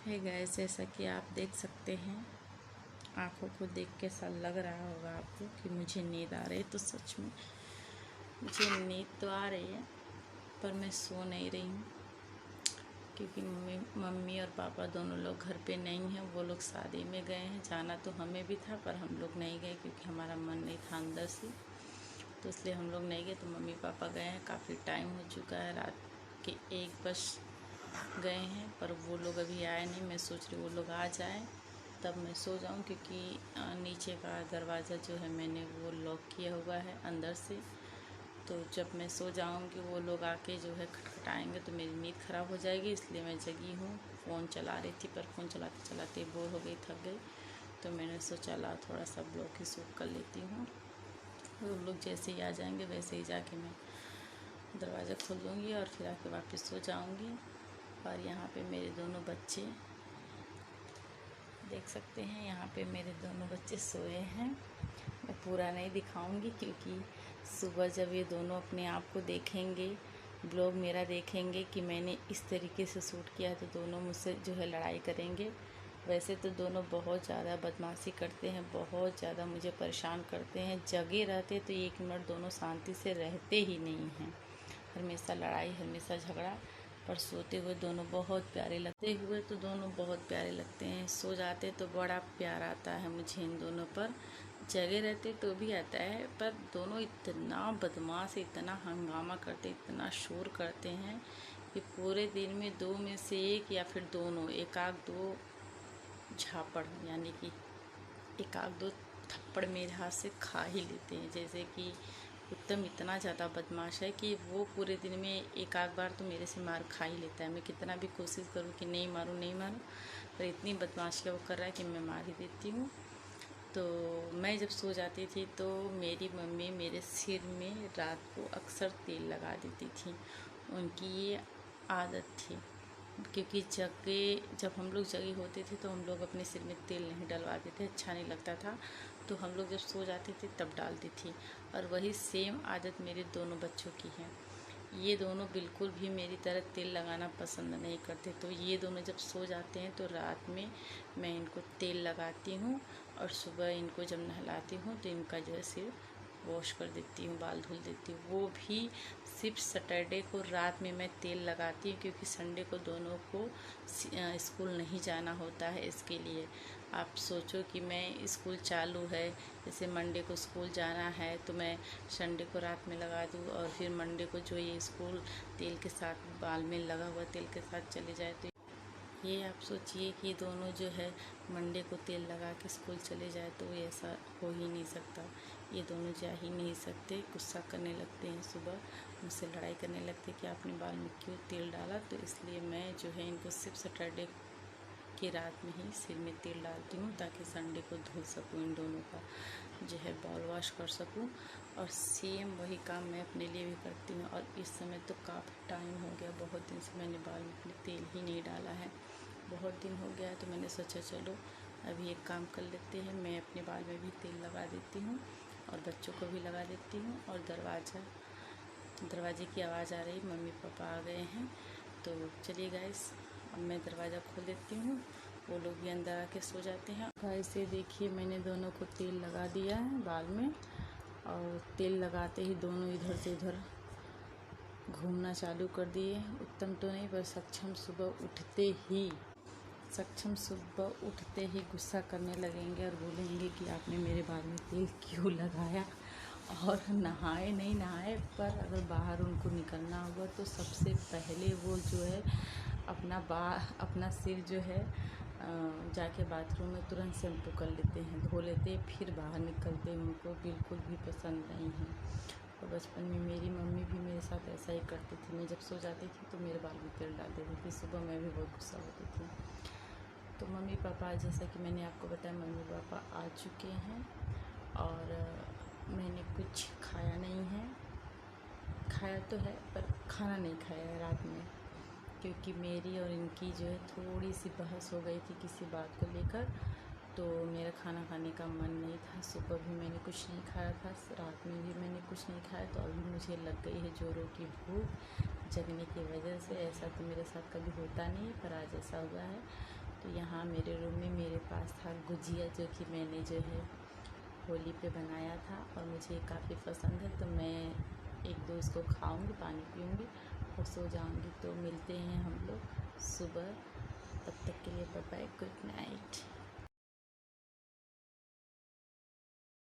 है गाइस, जैसा कि आप देख सकते हैं, आँखों को देख के ऐसा लग रहा होगा आपको कि मुझे नींद आ रही है। तो सच में मुझे नींद तो आ रही है, पर मैं सो नहीं रही हूँ क्योंकि मम्मी और पापा दोनों लोग घर पे नहीं हैं। वो लोग शादी में गए हैं। जाना तो हमें भी था पर हम लोग नहीं गए क्योंकि हमारा मन नहीं था अंदर से, तो इसलिए हम लोग नहीं गए। तो मम्मी पापा गए हैं, काफ़ी टाइम हो चुका है, रात के 1 बज गए हैं, पर वो लोग अभी आए नहीं। मैं सोच रही वो लोग आ जाए तब मैं सो जाऊं, क्योंकि नीचे का दरवाज़ा जो है मैंने वो लॉक किया हुआ है अंदर से। तो जब मैं सो जाऊंगी वो लोग आके जो है खटखटाएंगे तो मेरी नींद ख़राब हो जाएगी, इसलिए मैं जगी हूँ। फ़ोन चला रही थी, पर फ़ोन चलाते चलाते बोर हो गई, थक गई, तो मैंने सोचा ला थोड़ा सा ब्लॉग ही शूट कर लेती हूँ। वो लोग जैसे ही आ जाएंगे वैसे ही जाके मैं दरवाज़ा खोल दूँगी और फिर आके वापस सो जाऊँगी। और यहाँ पे मेरे दोनों बच्चे देख सकते हैं, यहाँ पे मेरे दोनों बच्चे सोए हैं। मैं पूरा नहीं दिखाऊंगी क्योंकि सुबह जब ये दोनों अपने आप को देखेंगे, ब्लॉग मेरा देखेंगे कि मैंने इस तरीके से शूट किया, तो दोनों मुझसे जो है लड़ाई करेंगे। वैसे तो दोनों बहुत ज़्यादा बदमाशी करते हैं, बहुत ज़्यादा मुझे परेशान करते हैं। जगे रहते तो 1 मिनट दोनों शांति से रहते ही नहीं हैं, हमेशा लड़ाई, हमेशा झगड़ा। पर सोते हुए दोनों बहुत प्यारे लगते हुए तो दोनों बहुत प्यारे लगते हैं। सो जाते तो बड़ा प्यार आता है मुझे इन दोनों पर। जगे रहते तो भी आता है, पर दोनों इतना बदमाश, इतना हंगामा करते, इतना शोर करते हैं कि पूरे दिन में 2 में से 1 या फिर दोनों एक आध दो झापड़, यानी कि एक आध दो थप्पड़ मेरे हाथ से खा ही लेते हैं। जैसे कि उत्तम इतना ज़्यादा बदमाश है कि वो पूरे दिन में एक आध बार तो मेरे से मार खा ही लेता है। मैं कितना भी कोशिश करूँ कि नहीं मारूँ नहीं मारूँ, पर इतनी बदमाशियाँ वो कर रहा है कि मैं मार ही देती हूँ। तो मैं जब सो जाती थी तो मेरी मम्मी मेरे सिर में रात को अक्सर तेल लगा देती थी। उनकी ये आदत थी, क्योंकि जब हम लोग जगे होते थे तो हम लोग अपने सिर में तेल नहीं डलवाते थे, अच्छा नहीं लगता था। तो हम लोग जब सो जाते थे तब डालती थी, और वही सेम आदत मेरे दोनों बच्चों की है। ये दोनों बिल्कुल भी मेरी तरह तेल लगाना पसंद नहीं करते। तो ये दोनों जब सो जाते हैं तो रात में मैं इनको तेल लगाती हूँ, और सुबह इनको जब नहलाती हूँ तो इनका जो है सिर वॉश कर देती हूँ, बाल धुल देती हूँ। वो भी सिर्फ सैटरडे को रात में मैं तेल लगाती हूँ, क्योंकि संडे को दोनों को स्कूल नहीं जाना होता है। इसके लिए आप सोचो कि मैं स्कूल चालू है, जैसे मंडे को स्कूल जाना है तो मैं संडे को रात में लगा दूँ, और फिर मंडे को जो ये स्कूल तेल के साथ, बाल में लगा हुआ तेल के साथ चले जाए। तो ये आप सोचिए कि दोनों जो है मंडे को तेल लगा के स्कूल चले जाए, तो ऐसा हो ही नहीं सकता। ये दोनों जा ही नहीं सकते। गुस्सा करने लगते हैं, सुबह मुझसे लड़ाई करने लगते कि आपने बाल में क्यों तेल डाला। तो इसलिए मैं जो है इनको सिर्फ सैटरडे की रात में ही सिर में तेल डालती हूँ, ताकि संडे को धुल सकूँ, इन दोनों का जो है बॉल वॉश कर सकूँ। और सेम वही काम मैं अपने लिए भी करती हूँ। और इस समय तो काफ़ी टाइम हो गया, बहुत दिन से मैंने बाल में अपने तेल ही नहीं डाला है, बहुत दिन हो गया है। तो मैंने सोचा चलो अभी एक काम कर लेते हैं, मैं अपने बाल में भी तेल लगा देती हूँ और बच्चों को भी लगा देती हूँ। और दरवाजे की आवाज़ आ रही, मम्मी पापा आ गए हैं। तो चलिए गाइस, अब मैं दरवाज़ा खोल देती हूँ, वो लोग भी अंदर आके सो जाते हैं। गाइस ये देखिए, मैंने दोनों को तेल लगा दिया है बाल में, और तेल लगाते ही दोनों इधर से उधर घूमना चालू कर दिए। उत्तम तो नहीं, पर सक्षम सुबह उठते ही गुस्सा करने लगेंगे और बोलेंगे कि आपने मेरे बाल में तेल क्यों लगाया। और नहाए नहीं नहाए, पर अगर बाहर उनको निकलना होगा तो सबसे पहले वो जो है अपना सिर जो है जाके बाथरूम में तुरंत शैम्पू कर लेते हैं, धो लेते हैं, फिर बाहर निकलते हैं। उनको बिल्कुल भी पसंद नहीं है। और बचपन में मेरी मम्मी भी मेरे साथ ऐसा ही करती थी। मैं जब सो जाती थी तो मेरे बाल में तेल डाल देती थी, सुबह मैं भी बहुत गुस्सा होती थी। तो मम्मी पापा, जैसा कि मैंने आपको बताया, मम्मी पापा आ चुके हैं, और मैंने कुछ खाया नहीं है। खाया तो है पर खाना नहीं खाया है रात में, क्योंकि मेरी और इनकी जो है थोड़ी सी बहस हो गई थी किसी बात को लेकर। तो मेरा खाना खाने का मन नहीं था। सुबह भी मैंने कुछ नहीं खाया था, रात में भी मैंने कुछ नहीं खाया। तो अभी मुझे लग गई है जोरों की भूख, जगने की वजह से। ऐसा तो मेरे साथ कभी होता नहीं, पर आज ऐसा हुआ है। तो यहाँ मेरे रूम में मेरे पास था गुजिया, जो कि मैंने जो है होली पे बनाया था और मुझे काफ़ी पसंद है। तो मैं एक दो इसको खाऊंगी, पानी पीऊंगी और सो जाऊंगी। तो मिलते हैं हम लोग सुबह, तब तक के लिए बाय बाय, गुड नाइट।